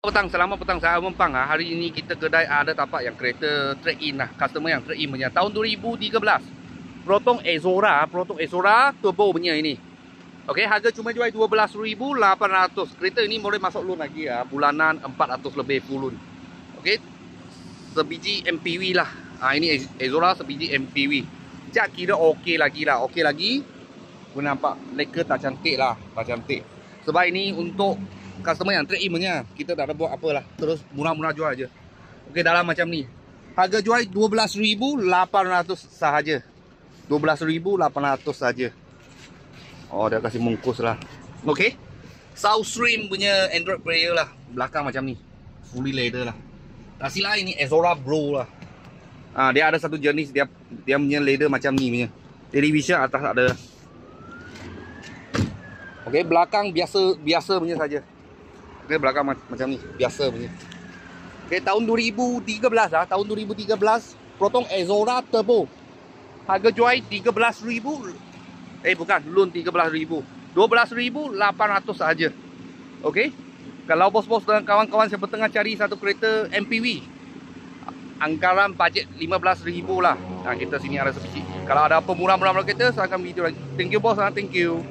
Petang, selamat petang, saya Mempang. Hari ini kita kedai ada tapak yang kereta trade-in lah. Customer yang trade-in punya. Tahun 2013. Proton Exora turbo punya ini. Okey, harga cuma jual 12,800. Kereta ini boleh masuk loan lagi ya. Bulanan 400 lebih full loan. Okey. Sebiji MPV lah. Ini Exora sebiji MPV. Jak kira okey lagi lah. Okey lagi. Gua nampak leka tak cantik lah. Tak cantik. Sebab ini untuk customer yang trade-in punya. Kita tak ada buat apa lah. Terus murah-murah jual aja. Okey, dalam macam ni. Harga jual 12,800 sahaja. 12,800 saja. Oh, dia kasih mungkus lah. Okey. Southstream punya Android player lah. Belakang macam ni. Fully leather lah. Tak silap ini Exora Bro lah. Dia ada satu jenis dia punya leather macam ni punya. Television atas ada. Okey, belakang biasa punya saja. Okey, belakang macam ni, biasa punya. Okey, tahun 2013 lah, tahun 2013 Proton Exora Turbo. Harga jual 13,000. Bukan, loan 13,000. 12,800 saja. Okey. Kalau bos-bos dan kawan-kawan siapa tengah cari satu kereta MPV, anggaran bajet 15,000 lah. Kita sini ada sebiji. Kalau ada apa murah-murah kereta, silakan video lagi. Thank you bos, thank you.